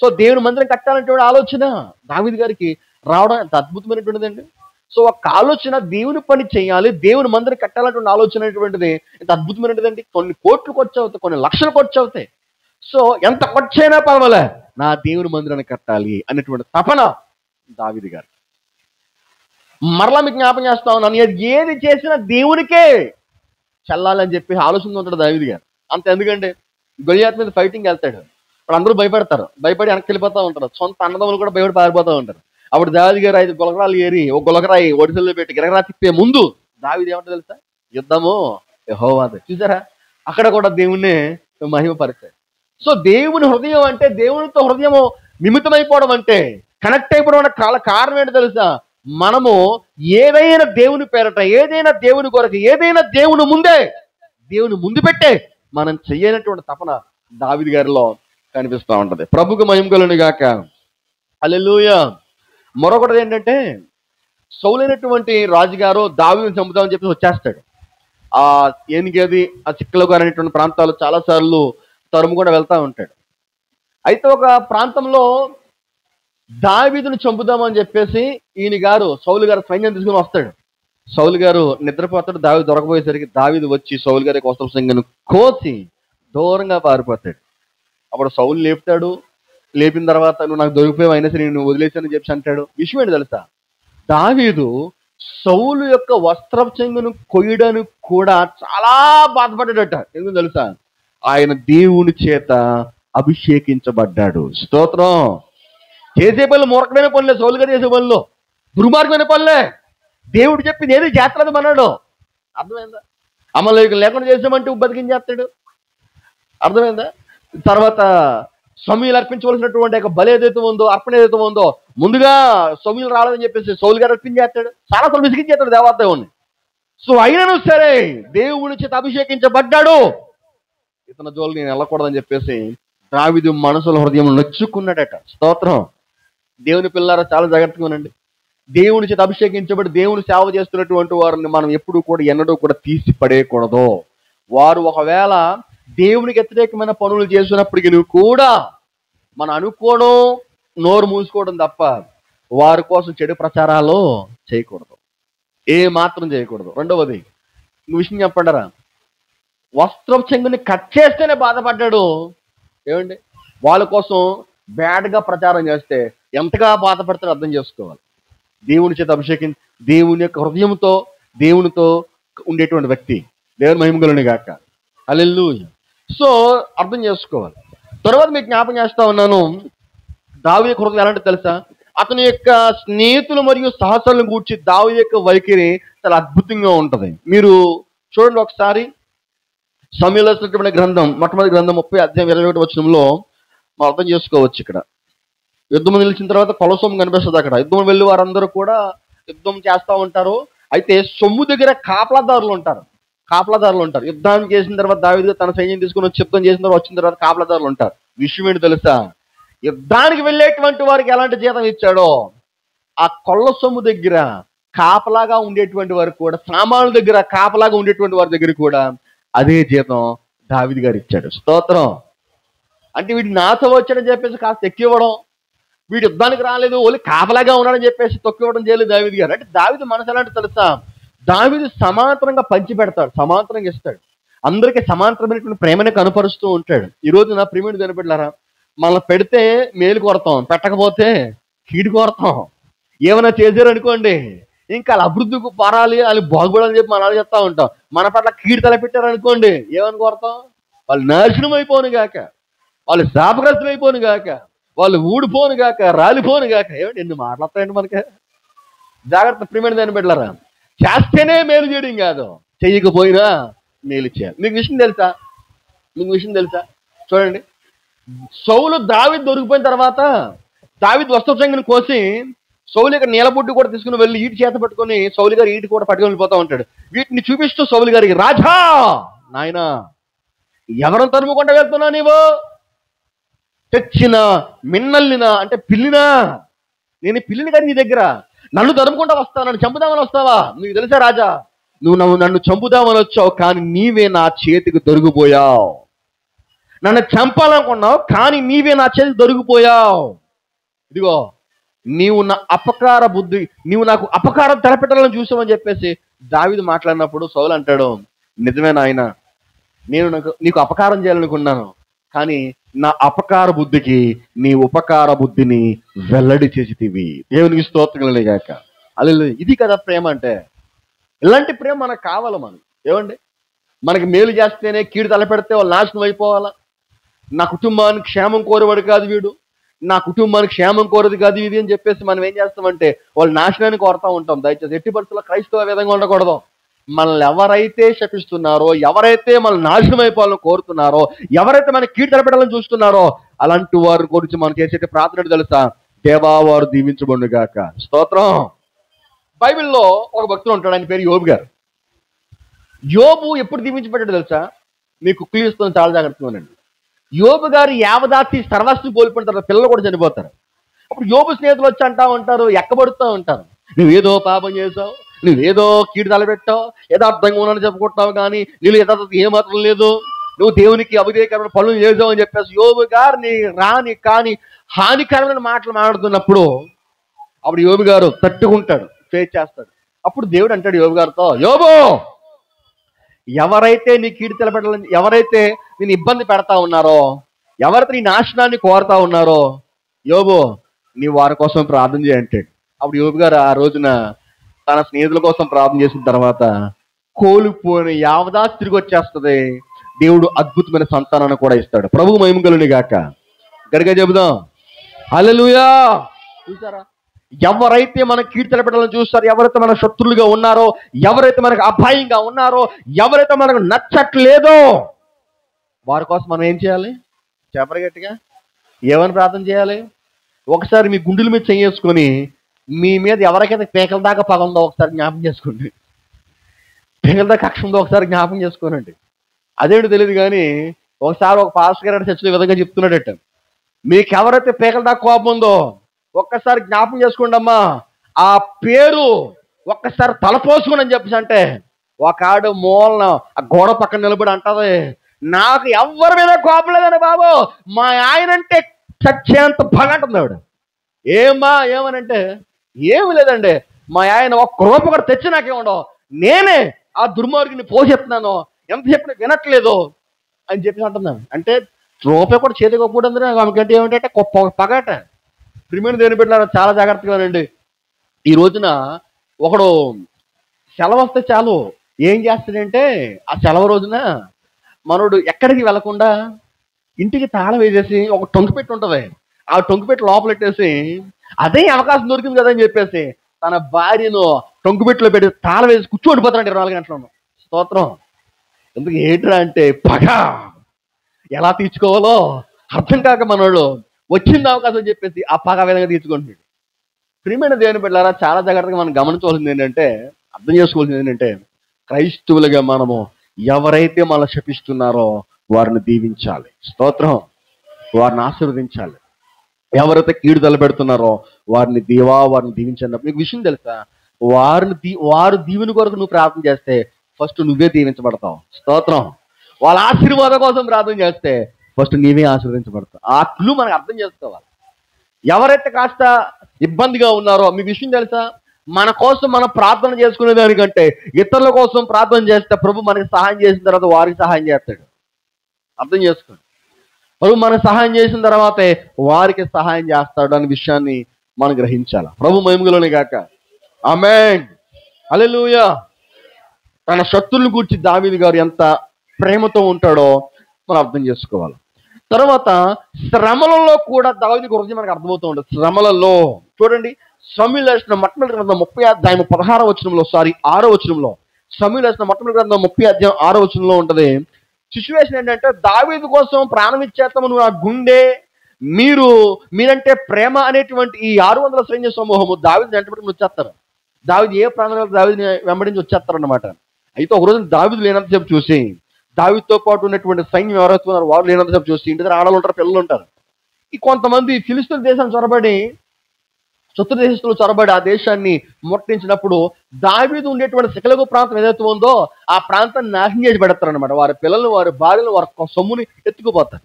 సో దేవుని మందిరం కట్టాలనేటువంటి ఆలోచన దావీదు గారికి రావడం ఎంత అద్భుతమైనటువంటిదండి. సో ఒక ఆలోచన, దేవుని పని చేయాలి, దేవుని మందిరం కట్టాలనేటువంటి ఆలోచన అనేటువంటిది ఎంత అద్భుతమైనటువంటిదండి. కొన్ని కోట్లు ఖర్చు అవుతాయి, కొన్ని లక్షలు ఖర్చు అవుతాయి. సో ఎంత ఖర్చైనా పర్వాలే, నా దేవుని మందిరాన్ని కట్టాలి అనేటువంటి తపన దావీదు గారు. మరలా మీకు జ్ఞాపకం చేస్తా ఉన్నాను, ఏది చేసినా దేవునికే చెల్లాలని చెప్పి ఆలోచన ఉంటాడు దావీదు గారు. అంత ఎందుకంటే గొలియాతు మీద ఫైటింగ్ వెళ్తాడు, ఇప్పుడు అందరూ భయపడతారు, భయపడి వెనక్కి వెళ్ళిపోతూ ఉంటారు, సొంత అన్నదమ్ములు కూడా భయపడి పారిపోతూ ఉంటారు. అప్పుడు దావీదు గారు 5 గులకరాలు ఏరి ఒక గులకరాయి ఒడిసెల్లో పెట్టి గిరగరా తిప్పే ముందు దావీదు ఏమంటారు తెలుసా? యుద్ధము యెహోవాదే. చూసారా, అక్కడ కూడా దేవుణ్ణి మహిమపరిచాడు. సో దేవుని హృదయం అంటే, దేవునితో హృదయము నిమిత్తమైపోవడం అంటే, కనెక్ట్ అయిపోవడం కారణం ఏంటో తెలుసా? మనము ఏదైనా దేవుని పేరట, ఏదైనా దేవుని కొరకు, ఏదైనా దేవుని ముందు పెట్టే మనం చెయ్యనటువంటి తపన దావీదు గారిలో కనిపిస్తూ ఉంటది. ప్రభువుకు మహిమ కలుగును గాక. హల్లెలూయా. మరొకటి ఏంటంటే, సౌలైనటువంటి రాజుగారు దావీదుని చంపుతామని చెప్పి వచ్చేస్తాడు. ఆ ఏనిగేది, ఆ చిక్కలో అనేటువంటి ప్రాంతాలు చాలా సార్లు తరుముకుండా వెళ్తా ఉంటాడు. అయితే ఒక ప్రాంతంలో దావీదుని చంపుదామని చెప్పేసి ఈయన గారు సౌలు గారు సైన్యం తీసుకుని వస్తాడు. సౌలు గారు నిద్రపోతాడు, దావీదు దొరకపోయేసరికి దావీదు వచ్చి సౌలు గారి వస్త్ర సంఖ్యను కోసి దూరంగా పారిపోతాడు. అప్పుడు సౌలు లేపుతాడు, లేపిన తర్వాత నువ్వు నాకు దొరికిపోయావు, అయినా సరే నేను వదిలేసానని చెప్పి అంటాడు. విషయం ఏంటి తెలుసా? దావీదు సౌలు యొక్క వస్త్రపు చెంగును కొయ్యడానికి కూడా చాలా బాధపడ్డాడట. ఎందుకు తెలుసా? ఆయన దేవుని చేత అభిషేకించబడ్డాడు. స్తోత్రం. చేసే పనులు మూర్ఖమైన పనులే, సౌలు గారు చేసే పనులు దుర్మార్గమైన పనులే. దేవుడు చెప్పింది ఏది చేస్తలేదు అన్నాడు. అర్థమైందా? అమలు లేకుండా చేసామంటే బతికించేస్తాడు. అర్థమైందా? తర్వాత సమూయేలు అర్పించవలసినటువంటి ఒక బలి ఏదైతే ఉందో, అర్పణ ఏదైతే ఉందో, ముందుగా సమూయేలు రాలేదని చెప్పేసి సౌలు గారు అర్పించేస్తాడు. చాలా సార్లు విసిగించేస్తాడు దేవదేవుని. సో అయినను సరే దేవుని చేత అభిషేకించబడ్డాడు. ఇతని జోలు నేను వెళ్ళకూడదని చెప్పేసి దావీదు మనసులో హృదయం నొచ్చుకున్నాడట. స్తోత్రం. దేవుని పిల్లారా చాలా జాగ్రత్తగా ఉండండి. దేవుని చేత అభిషేకించబడి దేవుని సేవ చేస్తున్నటువంటి వారిని మనం ఎప్పుడు కూడా ఎన్నడూ కూడా తీసి పడేయకూడదు. వారు ఒకవేళ దేవునికి వ్యతిరేకమైన పనులు చేసినప్పటికీ నువ్వు కూడా మనం అనుకోవడం, నోరు మూసుకోవడం తప్ప వారి కోసం చెడు ప్రచారాలు చేయకూడదు. ఏ మాత్రం చేయకూడదు. రెండవది విషయం చెప్పండరా, వస్త్రపు చెంగుని కట్ చేస్తేనే బాధపడ్డాడు. ఏమండి, వాళ్ళ కోసం బ్యాడ్గా ప్రచారం చేస్తే ఎంతగా బాధపడతారో అర్థం చేసుకోవాలి. దేవుని చేత అభిషేకించి దేవుని యొక్క హృదయంతో దేవునితో ఉండేటువంటి వ్యక్తి దేవుని మహిమగలుని గాక. హల్లెలూయా. సో అర్థం చేసుకోవాలి. తర్వాత మీకు జ్ఞాపకం చేస్తా ఉన్నాను, దావీదు హృదయం ఎలాంటి తెలుసా? అతని యొక్క స్నేహితులు మరియు సహచరులను గూర్చి దావీదు యొక్క వైఖరి చాలా అద్భుతంగా ఉంటుంది. మీరు చూడండి ఒకసారి సమూయేలు గ్రంథం మొట్టమొదటి గ్రంథం 30:21 మనం అర్థం చేసుకోవచ్చు. ఇక్కడ యుద్ధం నిలిచిన తర్వాత కొలసొమ్ము కనిపిస్తుంది. అక్కడ యుద్ధం వెళ్ళి వారందరూ కూడా యుద్ధం చేస్తూ ఉంటారు. అయితే సొమ్ము దగ్గర కాపలాదారులు ఉంటారు. యుద్ధం చేసిన తర్వాత దావీదు తన సైన్యం తీసుకుని వచ్చి యుద్ధం చేసిన తర్వాత వచ్చిన తర్వాత కాపలాదారులు ఉంటారు. విషయం ఏంటి తెలుసా? యుద్ధానికి వెళ్ళేటువంటి వారికి ఎలాంటి జీతం ఇచ్చాడో ఆ కొల్ల సొమ్ము దగ్గర కాపలాగా ఉండేటువంటి వారు కూడా, సామాన్ల దగ్గర కాపలాగా ఉండేటువంటి వారి దగ్గర కూడా అదే జీతం దావీదు గారు ఇచ్చాడు. స్తోత్రం. అంటే వీడు నాతో వచ్చాడని చెప్పేసి కాస్త ఎక్కివ్వడం, వీడు యుద్ధానికి రాలేదు ఓన్లీ కాపలాగా ఉన్నాడని చెప్పేసి తొక్కివ్వడం చేయలేదు దావీదు గారు. అంటే దావీదు మనసు ఎలాంటి తెలుసా? దావీదు సమాంతరంగా పంచి పెడతాడు, సమాంతరంగా ఇస్తాడు. అందరికీ సమాంతరమైనటువంటి ప్రేమని కనపరుస్తూ ఉంటాడు. ఈరోజు నా ప్రేమని కనిపెట్టారా, మనం పెడితే మేలు కొడతాం, పెట్టకపోతే కీడు కొడతాం. ఏమైనా చేశారనుకోండి ఇంకా వాళ్ళ అభివృద్ధికి పారాలి, వాళ్ళు బాగుపడాలని చెప్పి మనం చెప్తా ఉంటాం. మన పట్ల కీడు తలపెట్టారనుకోండి ఏమని కొడతాం? వాళ్ళు నాశనం అయిపోను గాక, వాళ్ళు శాపగ్రస్తులు అయిపోను గాక, వాళ్ళు ఊడిపోను గాక, రాలిపోను గాక. ఏమండి ఎన్ని మాట్లాడతాయండి మనకి. జాగ్రత్త ప్రియమైన దాన్ని పెట్టారా, చేస్తేనే మేలు చేయడం కాదు, చెయ్యకపోయినా మేలు చేయాలి. మీకు విషయం తెలుసా? చూడండి, సౌలు దావీదు దొరికిపోయిన తర్వాత దావీదు వస్త్రపు చెంగుని కోసి సౌలు యొక్క నీలబొడ్డు కూడా తీసుకుని వెళ్ళి ఈటి చేత పట్టుకొని సౌలు గారు ఈటి కూడా పట్టుకొని వెళ్ళిపోతా ఉంటాడు. వీటిని చూపిస్తూ సౌలు గారికి, రాజా నాయన ఎవరు తరుముకుంటా వెళ్తున్నా, నీవు తెచ్చిన మిన్నల్నినా అంటే పిల్లినా, నేను పిల్లిని కానీ నీ దగ్గర నన్ను తరుముకుంటా వస్తావు, నన్ను చంపుదామని వస్తావా? నీకు తెలుసా రాజా, నువ్వు నన్ను చంపుదామని వచ్చావు, కానీ నీవే నా చేతికి దొరికిపోయావు. నన్ను చంపాలనుకున్నావు, కానీ నీవే నా చేతికి దొరికిపోయావు. ఇదిగో నీవు నా అపకార బుద్ధి, నీవు నాకు అపకారం తలపెట్టాలని చూసావని చెప్పేసి దావీదు మాట్లాడినప్పుడు సౌలు అంటాడు, నిజమే నాయన, నేను నీకు అపకారం చేయాలనుకున్నాను, కానీ నా అపకార బుద్ధికి నీ ఉపకార బుద్ధిని వెల్లడి చేసితివి. దేవునికి స్తోత్రం గాక. హల్లెలూయా. ఇది కదా ప్రేమ అంటే. ఇలాంటి ప్రేమ మనకు కావాలి. మనం ఏమండి, మనకి మేలు చేస్తేనే కీడు తలపెడితే వాళ్ళు నాశనం అయిపోవాలా? నా కుటుంబానికి క్షేమం కోరేవాడు కాదు వీడు, నా కుటుంబానికి క్షేమం కోరదు కాదు ఇది అని చెప్పేసి మనం ఏం చేస్తామంటే వాళ్ళు నాశనాన్ని కోరుతూ ఉంటాం. దయచేసి ఎట్టి పరిస్థితుల్లో క్రైస్తవ విధంగా ఉండకూడదు. మనల్ని ఎవరైతే శపిస్తున్నారో, ఎవరైతే మనం నాశనం అయిపోవాలని కోరుతున్నారో, ఎవరైతే మన కీడు తలపెట్టాలని చూస్తున్నారో అలాంటి వారి గురించి మనం చేసే ప్రార్థన తెలుసా? దేవా వారు దీవించబడును గాక. స్తోత్రం. బైబిల్లో ఒక భక్తుడు ఉంటాడు, ఆయన పేరు యోబు గారు. యోబు ఎప్పుడు దీవించబడ్డాడు తెలుసా? మీకు క్లూ ఇస్తాను, చాలా జాగ్రత్తగా ఉండండి. యోబు గారు యావదాచి సర్వస్సు కోల్పోయిన తర్వాత పిల్లలు కూడా చనిపోతారు. అప్పుడు యోబు స్నేహితులు వచ్చి అంటా ఉంటారు, ఎక్కబడుతూ ఉంటారు, నువ్వేదో పాపం చేసావు, నువ్వేదో కీడు తలపెట్టావు, యథార్థంగా ఉన్నానని చెప్పుకుంటున్నావు, కానీ నీళ్ళు యథార్థత ఏమాత్రం లేదు, నువ్వు దేవునికి అవిధేయకరమైన పనులు చేసావు అని చెప్పేసి యోబు గారిని రాని కానీ హానికరమైన మాటలు మాట్లాడుతున్నప్పుడు అప్పుడు యోబు గారు తట్టుకుంటాడు, ఫేస్ చేస్తాడు. అప్పుడు దేవుడు అంటాడు యోబు గారితో, యోబు, ఎవరైతే నీ కీడు తలపెట్టాలని, ఎవరైతే నేను ఇబ్బంది పెడతా ఉన్నారో, ఎవరైతే నీ నాశనాన్ని కోరుతా ఉన్నారో, యోబు నీ వారి కోసం ప్రార్థన చేయంటాడు. అప్పుడు యోబు గారు ఆ రోజున తన స్నేహితుల కోసం ప్రార్థన చేసిన తర్వాత కోల్పోయిన యావదా తిరిగి వచ్చేస్తుంది. దేవుడు అద్భుతమైన సంతానాన్ని కూడా ఇస్తాడు. ప్రభువు మహిమ కలుగును గాక. గట్టిగా చెబుదాం హల్లెలూయా. చూసారా, ఎవరైతే మన కీర్తన పెట్టాలని చూస్తారో, ఎవరైతే మన శత్రులుగా ఉన్నారో, ఎవరైతే మనకు అభాయంగా ఉన్నారో, ఎవరైతే మనకు నచ్చట్లేదో వారి కోసం మనం ఏం చేయాలి? చెప్పరు గట్టిగా ఏమని ప్రార్థన చేయాలి? ఒకసారి మీ గుండెల మీద చేసుకొని మీ మీద ఎవరికైతే పేకల దాకా పగ ఉందో ఒకసారి జ్ఞాపకం చేసుకోండి. పేకల దాకా కక్ష ఉందో ఒకసారి జ్ఞాపకం చేసుకోనండి. అదేంటి తెలియదు కానీ ఒకసారి ఒక పాస్టర్ గారు చర్చలో విధంగా చెప్తున్నాడట, మీకు ఎవరైతే పేకల దాకా కోపం ఉందో ఒక్కసారి జ్ఞాపకం చేసుకోండి అమ్మా, ఆ పేరు ఒక్కసారి తలపోసుకుని అని చెప్పేసి అంటే ఒక ఆడు మూలన ఆ గోడ పక్కన నిలబడి అంటది, నాకు ఎవరి మీద కోపం లేదని బాబు, మా ఆయన అంటే చచ్చేంత పగ అంటుంది ఆవిడ. ఏమా ఏమనంటే ఏమి లేదండి, మా ఆయన ఒక్క రూపాయి కూడా తెచ్చి నాకేముండవు, నేనే ఆ దుర్మార్గుని పోషిస్తున్నాను, ఎంత చెప్పినా వినట్లేదు అని చెప్పి అంటున్నాను. అంటే రూపాయి కూడా చేతికోకూడదు ఆమెకంటే ఏమిటంటే పగట. ప్రిమియర్ దేని పెట్టినారు, చాలా జాగ్రత్తగానండి. ఈ రోజున ఒకడు సెలవు వస్తే చాలు ఏం చేస్తాడంటే ఆ సెలవు రోజున మనోడు ఎక్కడికి వెళ్లకుండా ఇంటికి తాళం వేసేసి ఒక టొంకిపెట్టి ఉంటుంది, ఆ టొంకిపెట్టి లోపలెట్టేసి అదే అవకాశం దొరికింది కదా అని చెప్పేసి తన భార్యను టొంకిపెట్టిలో పెట్టి తాళం వేసి కూర్చోండిపోతాడు 24 గంటలను. స్తోత్రం. ఎందుకు ఏంట్రా అంటే పగ ఎలా తీర్చుకోవాలో అర్థం కాక మనోడు వచ్చింది అవకాశం అని చెప్పేసి ఆ పగ విధంగా తీర్చుకుంటున్నాడు. ప్రియమైన దేవుని బిడ్డలారా, చాలా జాగ్రత్తగా మనం గమనించవలసింది ఏంటంటే, అర్థం చేసుకోవాల్సింది ఏంటంటే, క్రైస్తవులుగా మనము ఎవరైతే మనల్ని శపిస్తున్నారో వారిని దీవించాలి. స్తోత్రం. వారిని ఆశీర్వదించాలి. ఎవరైతే కీడు తలపెడుతున్నారో వారిని దీవించండి. మీకు విషయం తెలుసా, వారు దీవెన కొరకు నువ్వు ప్రార్థన చేస్తే ఫస్ట్ నువ్వే దీవించబడతావు. స్తోత్రం. వాళ్ళ ఆశీర్వాదం కోసం ప్రార్థన చేస్తే ఫస్ట్ నీవే ఆశీర్వదించబడతావు. ఆ క్లూ మనకు అర్థం చేసుకోవాలి. ఎవరైతే కాస్త ఇబ్బందిగా ఉన్నారో, మీ విషయం తెలుసా, మన కోసం మనం ప్రార్థన చేసుకునే దానికంటే ఇతరుల కోసం ప్రార్థన చేస్తే ప్రభు మనకి సహాయం చేసిన తర్వాత వారికి సహాయం చేస్తాడు. అర్థం చేసుకోండి. ప్రభు మనకు సహాయం చేసిన తర్వాతే వారికి సహాయం చేస్తాడు అనే విషయాన్ని మనం గ్రహించాలి. ప్రభు మహిమలోనే గాక. ఆమేన్. హల్లెలూయా. తన శత్రువులను గురించి దావీదు గారు ఎంత ప్రేమతో ఉంటాడో మనం అర్థం చేసుకోవాలి. తర్వాత శ్రమలలో కూడా దావీదు గురించి మనకు అర్థమవుతూ ఉంటుంది. శ్రమలలో చూడండి, సమూయేలు రాసిన మొట్టమొదటి గ్రంథం 30వ అధ్యాయం 16వ వచనంలో 6వ వచనంలో, సమూయేలు రాసిన మొట్టమొదటి గ్రంథం 30వ అధ్యాయం 6వ వచనంలో ఉంటుంది. సిచ్యువేషన్ ఏంటంటే, దావీదు కోసం ప్రాణం ఇచ్చేస్తాము, నువ్వు నా గుండె, మీరంటే ప్రేమ అనేటువంటి ఈ 600 సైన్య సమూహము దావీదుని వెంటబడి వచ్చేస్తారు. దావీదు ఏ ప్రాణాలు దావీదుని వెంబడించి వచ్చేస్తారు అన్నమాట. అయితే ఒకరోజు దావీదు లేనంతసేపు చూసి, దావీదుతో పాటు ఉన్నటువంటి సైన్యం ఎవరైతే ఉన్నారో వారు లేనంతసేపు చూసి, ఇంటి దగ్గర ఆడవాళ్ళు ఉంటారు, పిల్లలు ఉంటారు. ఈ కొంతమంది ఫిలిస్తీన్ దేశాన్ని చొరబడి, శత్రు దేశస్తులు చొరబడి ఆ దేశాన్ని ముట్టడించినప్పుడు దావీదు ఉండేటువంటి సికలగు ప్రాంతం ఏదైతే ఉందో ఆ ప్రాంతాన్ని నాశనం చేసి పెడతారనమాట. వారి పిల్లలు, వారి భార్యలు, వారి సొమ్ముని ఎత్తుకుపోతారు.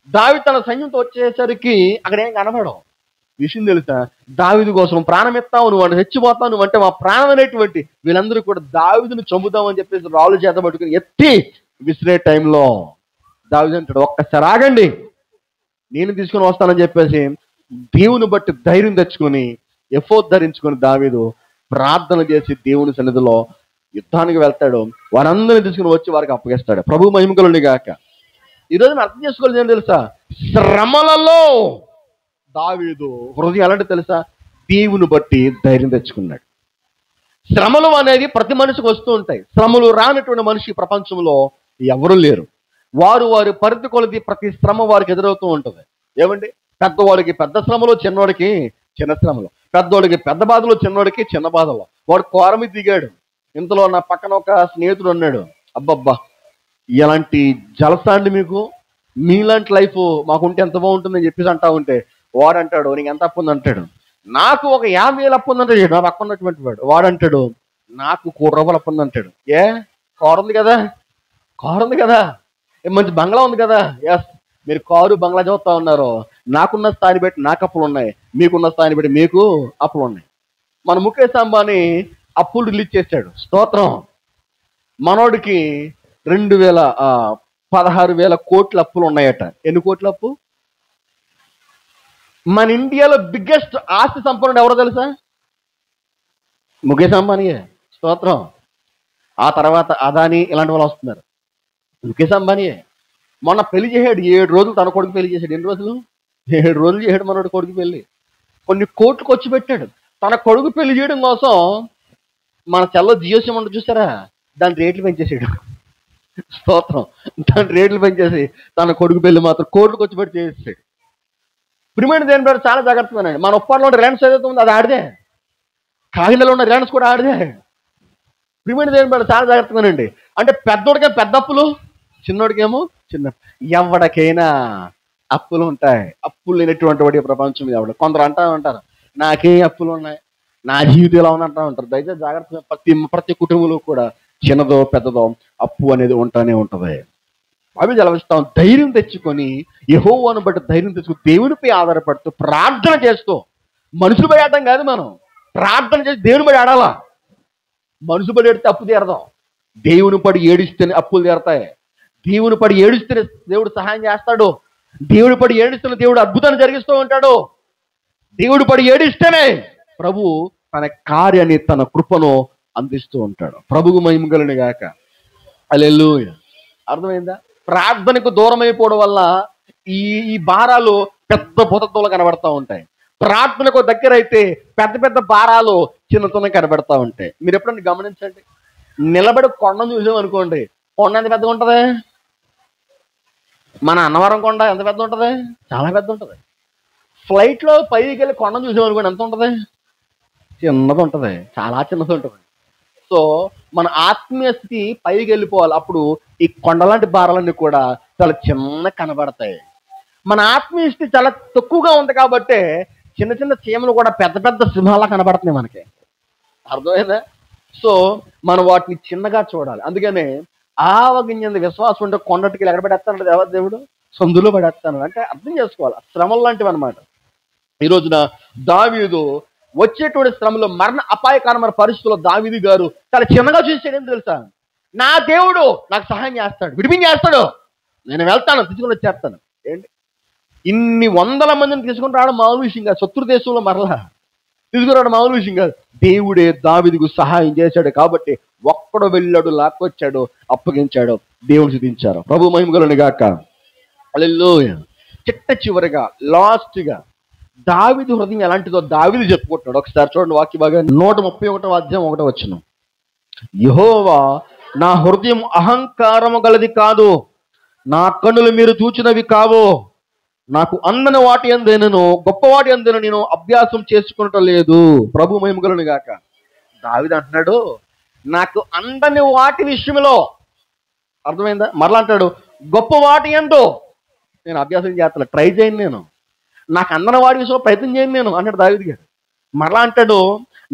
దావీదు తన సైన్యంతో వచ్చేసరికి అక్కడ ఏం కనబడవు. విషయం తెలుసా, దావీదు కోసం ప్రాణం ఎత్తావు, నువ్వు అంటే చచ్చిపోతావు, నువ్వు అంటే మా ప్రాణం అనేటువంటి వీళ్ళందరూ కూడా దావీదుని చంపుతామని చెప్పేసి రాళ్ళు చేత పట్టుకుని ఎత్తి విసిరే టైంలో దావీదు అంటాడు, ఒక్కసారి ఆగండి, నేను తీసుకొని వస్తానని చెప్పేసి దేవుని బట్టి ధైర్యం తెచ్చుకొని ఎఫోద్ ధరించుకొని దావీదు ప్రార్థన చేసి దేవుని సన్నిధిలో యుద్ధానికి వెళ్తాడు. వారందరినీ తీసుకుని వచ్చి వారికి అప్పగిస్తాడు. ప్రభు మహిమ కలుగును గాక. ఈరోజు మనం అర్థం చేసుకోవాలి ఏంటి తెలుసా, శ్రమలలో దావీదు హృదయం ఎలాంటి తెలుసా, దేవుని బట్టి ధైర్యం తెచ్చుకున్నాడు. శ్రమలు అనేది ప్రతి మనిషికి వస్తూ ఉంటాయి. శ్రమలు రానటువంటి మనిషి ప్రపంచంలో ఎవరూ లేరు. వారి పరిధి కొలది ప్రతి శ్రమ వారికి ఎదురవుతూ ఉంటుంది. ఏమండి, పెద్దవాడికి పెద్ద శ్రమలు, చిన్నవాడికి చిన్న శ్రమలు, పెద్దవాడికి పెద్ద బాధలు, చిన్నవాడికి చిన్న బాధలు. వాడు కోరమి దిగాడు. ఇంతలో నా పక్కన ఒక స్నేహితుడు ఉన్నాడు, అబ్బబ్బా ఇలాంటి జలసా అండి మీకు, మీలాంటి లైఫ్ మాకుంటే ఎంత బాగుంటుందని చెప్పేసి అంటా ఉంటే వాడంటాడు, నీకు ఎంత అప్పు ఉంది అంటాడు. నాకు ఒక 50,000 అప్పు ఉందంటాడు. నా పక్కన ఉన్నటువంటి వాడంటాడు, నాకు 1 కోటి రూపాయలు అప్పు ఉంది అంటాడు. కారు ఉంది కదా, కారు ఉంది కదా, మంచి బంగ్లా ఉంది కదా. ఎస్, మీరు కారు బంగ్లా చూస్తా ఉన్నారు. నాకున్న స్థాయిని బట్టి నాకు అప్పులు ఉన్నాయి, మీకున్న స్థాయిని బట్టి మీకు అప్పులు ఉన్నాయి. మన ముఖేష్ అంబానీ అప్పులు రిలీజ్ చేశాడు. స్తోత్రం. మనోడికి 16,000 కోట్ల అప్పులు ఉన్నాయట. ఎన్ని కోట్ల అప్పు? మన ఇండియాలో బిగ్గెస్ట్ ఆస్తి సంపన్నుడు ఎవరో తెలుసా? ముఖేష్ అంబానీయే. స్తోత్రం. ఆ తర్వాత అదాని ఇలాంటి వాళ్ళు వస్తున్నారు. ముఖేష్ అంబానీయే. మొన్న పెళ్లి చేసాడు, 7 రోజులు తన కొడుకు పెళ్లి చేశాడు. ఎన్ని రోజులు? 7 రోజులు చేసాడు మనోడు కొడుకు పెళ్లి. కొన్ని కోట్లు ఖర్చు పెట్టాడు తన కొడుకు పెళ్లి చేయడం కోసం. మన చెల్లో జియో సిమ్ ఉంటుంది చూసారా, దాని రేట్లు పెంచేసాడు. స్తోత్రం. దాని రేట్లు పెంచేసి తన కొడుకు పెళ్లి మాత్రం కోట్లు ఖర్చు పెట్టి చేసేసాడు. ప్రిమియర్ దేని పేరు చాలా జాగ్రత్తగానండి. మన ఉప్పారులో ఉన్న రిలయన్స్ ఏదైతే ఉందో అది ఆడిదే, కాగితాలో ఉన్న రిలయన్స్ కూడా ఆడిదే. ప్రిమియర్ దేని పేరు చాలా జాగ్రత్తగానండి. అంటే పెద్దోడికే పెద్ద అప్పులు, చిన్నోడికేమో చిన్న. ఎవడికైనా అప్పులు ఉంటాయి. అప్పులు లేనటువంటి వాడి ప్రపంచం మీద ఎవడు. కొందరు అంటా ఉంటారు నాకే అప్పులు ఉన్నాయి, నా జీవితం ఎలా ఉందంటా ఉంటారు. దయచేసి జాగ్రత్తగా ప్రతి కుటుంబంలో కూడా చిన్నదో పెద్దదో అప్పు అనేది ఉంటానే ఉంటది. అవి జలవిస్తాం. ధైర్యం తెచ్చుకొని యెహోవాను బట్టి ధైర్యం తెచ్చుకొని దేవునిపై ఆధారపడుతూ ప్రార్థన చేస్తూ, మనుషులు పడి ఆడటం కాదు, మనం ప్రార్థన చేసి దేవుని పడి ఆడాలా. మనుషు పడి ఏడితే అప్పు తీరదాం, దేవుని పడి ఏడిస్తేనే అప్పులు తీరతాయి. దేవుని పడి ఏడిస్తేనే దేవుడు సహాయం చేస్తాడు. దేవుడి పడి ఏడిస్తున్న దేవుడు అద్భుతాన్ని జరిగిస్తూ ఉంటాడు. దేవుడి పడి ఏడిస్తేనే ప్రభు తన కార్యాన్ని, తన కృపను అందిస్తూ ఉంటాడు. ప్రభువు మహిమ కలుగును గాక. హల్లెలూయా. అర్థమైందా? ప్రార్థనకు దూరం అయిపోవడం వల్ల ఈ ఈ భారాలు పెద్ద భూతత్వంలో కనబడతా ఉంటాయి. ప్రార్థనకు దగ్గర అయితే పెద్ద పెద్ద భారాలు చిన్న చిన్న కనబడతా ఉంటాయి. మీరు ఎప్పుడన్నా గమనించండి, నిలబడి కొండను చూసాం అనుకోండి, కొండ ఎంత పెద్దగా ఉంటుంది? మన అన్నవరం కొండ ఎంత పెద్ద ఉంటుంది? చాలా పెద్ద ఉంటుంది. ఫ్లైట్లో పైకి వెళ్ళి కొండను చూసాం అనుకోండి, ఎంత ఉంటుంది? చిన్నది ఉంటుంది, చాలా చిన్నది ఉంటుంది. సో మన ఆత్మీయ స్థితి పైకి వెళ్ళిపోవాలి. అప్పుడు ఈ కొండలాంటి భారాలన్నీ కూడా చాలా చిన్న కనబడతాయి. మన ఆత్మీయ స్థితి చాలా తక్కువగా ఉంది కాబట్టి చిన్న చిన్న చీమలు కూడా పెద్ద పెద్ద సింహాలా కనబడుతున్నాయి మనకి. అర్థమైందా? సో మనం వాటిని చిన్నగా చూడాలి. అందుకనే ఆవగింజంత విశ్వాసం ఉంటే కొండటికి ఎక్కడ పడేస్తానంటే దేవుడు సందులో పడేస్తాను అంటే అర్థం చేసుకోవాలి. శ్రమలు లాంటివి అనమాట. ఈ రోజున దావీదు వచ్చేటువంటి శ్రమలో, మరణ అపాయకరమైన పరిస్థితుల్లో దావీదు గారు చాలా చిన్నగా చూసాడు. ఏం తెలుసా? నా దేవుడు నాకు సహాయం చేస్తాడు, విడిపించేస్తాడు, నేను వెళ్తాను, తీసుకుని వచ్చేస్తాను. ఏంటి ఇన్ని 100 మందిని తీసుకుని రావడం మామూలు విషయం కాదు. శత్రు దేశంలో మరలా తీసుకురావడం మామూలు విషయం కాదు. దేవుడే దావీదుకు సహాయం చేశాడు కాబట్టి ఒక్కడు వెళ్ళాడు, లాక్కొచ్చాడు, అప్పగించాడు, దేవుడు స్తుతించారు. ప్రభు మహిమ కలుగును గాక. హల్లెలూయా. చివరిగా లాస్ట్గా దావీదు హృదయం ఎలాంటిదో దావీదు చెప్పుకుంటున్నాడు. ఒకసారి చూడండి వాక్య భాగం 131వ అధ్యాయం 1వ వచనం. యెహోవా నా హృదయం అహంకారము గలది కాదు, నా కన్నులు మీరు చూచినవి కావు. నాకు అందని వాటి అందేనను గొప్ప వాటి అందేను నేను అభ్యాసం చేసుకునటం లేదు. ప్రభు మహిమ కలుగును గాక. దావీదు అంటున్నాడు నాకు అందని వాటి విషయంలో, అర్థమైందా? మరలా అంటాడు గొప్ప వాటి యందు నేను అభ్యాసం చేస్తాను, ట్రై చేయను, నేను నాకు అందని వాటి విషయంలో ప్రయత్నం చేయను నేను అన్నాడు దావీదు గారు. మరలా అంటాడు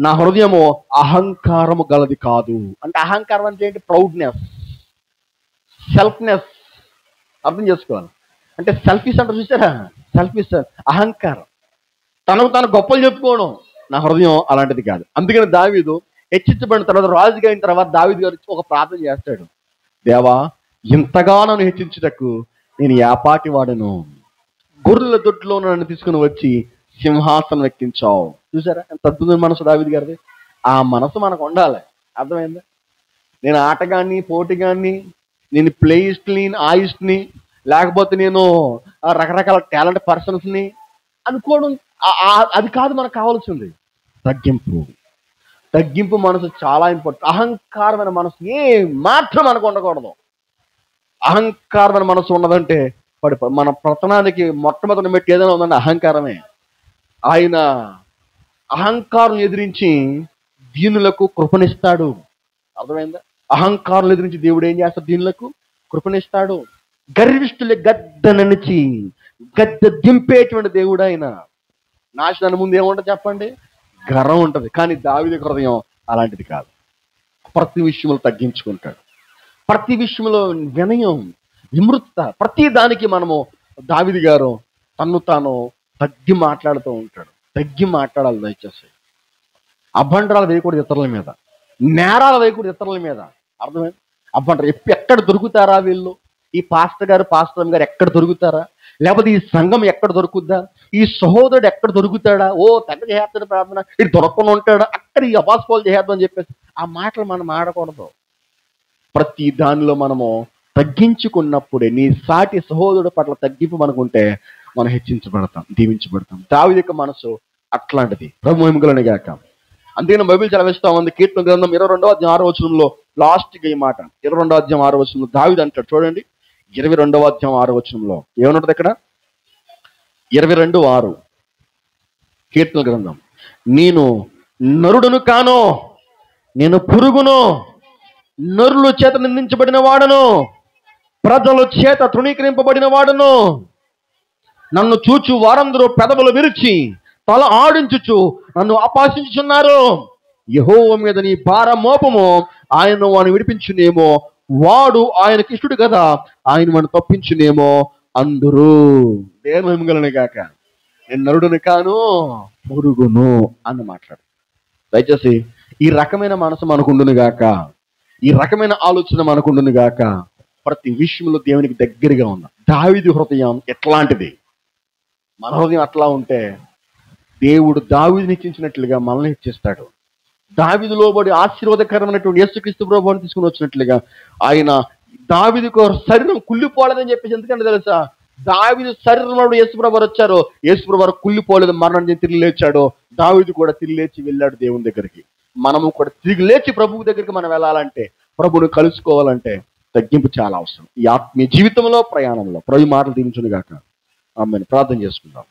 నా హృదయము అహంకారము గలది కాదు. అంటే అహంకారం అంటే ఏంటి? Proudness, selfness. అర్థం చేసుకోవాలి. అంటే సెల్ఫిష్ అంటే చూసారా? సెల్ఫిష్, అహంకారం, తనకు తాను గొప్పలు చెప్పుకోవడం. నా హృదయం అలాంటిది కాదు. అందుకని దావీదు హెచ్చించబడిన తర్వాత, రాజుగా అయిన తర్వాత దావీదు గారు ఒక ప్రార్థన చేస్తాడు. దేవా, ఇంతగా నన్ను హెచ్చించుటకు నేను యాపాటి వాడను, గొర్రెల దొడ్లో నన్ను తీసుకుని వచ్చి సింహాసనం ఎక్కించావు. చూసారా ఎంత అద్భుతమైన మనసు దావీదు గారిది. ఆ మనసు మనకు ఉండాలి. అర్థమైందా? నేను ఆటగాన్ని, పోటీగాన్ని, నేను ప్లేయిస్ట్ని, ఆయిస్ట్ని, లేకపోతే నేను రకరకాల టాలెంట్ పర్సన్స్ని అనుకోవడం అది కాదు మనకు కావాల్సింది. తగ్గింపు, తగ్గింపు మనసు చాలా ఇంపార్టెంట్. అహంకారమైన మనసు ఏ మాత్రం మనకు ఉండకూడదు. అహంకారమైన మనసు ఉన్నదంటే మన పతనానికి మొట్టమొదటి మెట్టు ఏదైనా ఉందంటే అహంకారమే. ఆయన అహంకారం ఎదిరించి దీనులకు కృపనిస్తాడు. అర్థమైందా? అహంకారం ఎదిరించి దేవుడు ఏం చేస్తాడు? దీనులకు కృపనిస్తాడు. గర్విష్ఠులే గద్దెననిచి గద్దె దింపేటువంటి దేవుడు ఆయన. నాశనాన్ని ముందు ఏముంటుంది చెప్పండి? గర్వం ఉంటుంది. కానీ దావీదు హృదయం అలాంటిది కాదు. ప్రతి విషయంలో తగ్గించుకుంటాడు, ప్రతి విషయంలో వినయం, విమృత, ప్రతి దానికి మనము దావీదు గారు తన్ను తాను తగ్గి మాట్లాడుతూ ఉంటాడు. తగ్గి మాట్లాడాలి దయచేసి. అభండాలు వేయకూడదు ఇతరుల మీద, నేరాలు వేయకూడదు ఇతరుల మీద. అర్థమైంది? అభండాలు ఎక్కడ దొరుకుతారా వీళ్ళు? ఈ పాస్టర్ గారు, పాస్టర్ గారు ఎక్కడ దొరుకుతారా? లేకపోతే ఈ సంఘం ఎక్కడ దొరుకుద్దా, ఈ సహోదరుడు ఎక్కడ దొరుకుతాడా, ఓ తెగ చేస్తాడు ప్రార్థన, ఇది దొరకకుండా ఉంటాడా, అక్కడ ఈ అపాస్పాలు చేద్దాం అని చెప్పేసి ఆ మాటలు మనం ఆడకూడదు. ప్రతి దానిలో మనము తగ్గించుకున్నప్పుడే, నీ సాటి సహోదరుడు పట్ల తగ్గింపు మనకుంటే మనం హెచ్చించబడతాం, దీవించబడతాం. దావీదు మనసు అట్లాంటిది. ప్రభు మహిమగలను గాక. అందుకని బైబిల్ చదివిస్తా ఉంది, కీర్తన గ్రంథం 22వ అధ్యాయం 6వ వచనంలో లాస్ట్గా ఈ మాట, 22వ అధ్యాయం 6వ వచనంలో దావీదు అంటాడు చూడండి. 22వ అధ్యాయం 6వ వచనంలో ఏమన్నది ఇక్కడ? 22:6 కీర్తన గ్రంథం. నేను నరుడును కాను, నేను పురుగును, నరుల చేత నిందించబడిన వాడను, ప్రజల చేత తృణీకరింపబడిన వాడను. నన్ను చూచు వారందరూ పెదవులు విరిచి తల ఆడించుచు నన్ను అపహసించుచున్నారు. యెహోవా మీద నీ భారం మోపము, ఆయన వాడిని విడిపించునేమో, వాడు ఆయనకి ఇష్టడు కదా, ఆయన వాడిని తప్పించునేమో అందరూ. దేవుని మహిమగలను గాక. నేను నరుడును కాను, పురుగును అని మాట్లాడు. దయచేసి ఈ రకమైన మనసు మనకుండును గాక, ఈ రకమైన ఆలోచన మనకుండును గాక. ప్రతి విషయంలో దేవునికి దగ్గరగా ఉన్న దావీదు హృదయం ఎట్లాంటిది, మన హృదయం అట్లా ఉంటే దేవుడు దావీదుని హెచ్చించినట్లుగా మనల్ని హెచ్చిస్తాడు. దావీదులో బడి ఆశీర్వాదకరమైనటువంటి యేసుక్రీస్తు ప్రభువుని తీసుకుని వచ్చినట్లుగా ఆయన దావీదుకు శరీరం కుళ్ళిపోలేదని చెప్పేసి, ఎందుకంటే తెలుసా, దావీదు శరీరంలో యేసుప్రభు వచ్చారు, యేసుప్రభు కుళ్ళిపోలేదు, మరణం తిరిగి లేచాడు. దావీదు కూడా తిరిగి లేచి వెళ్ళాడు దేవుని దగ్గరికి. మనము కూడా తిరిగి లేచి ప్రభువు దగ్గరికి మనం వెళ్ళాలంటే, ప్రభువుని కలుసుకోవాలంటే తగ్గింపు చాలా అవసరం. ఈ ఆత్మీయ జీవితంలో, ప్రయాణంలో ప్రభు మాటలు దీవించును గాక. ఆమేన్. ప్రార్థన చేసుకుందాం.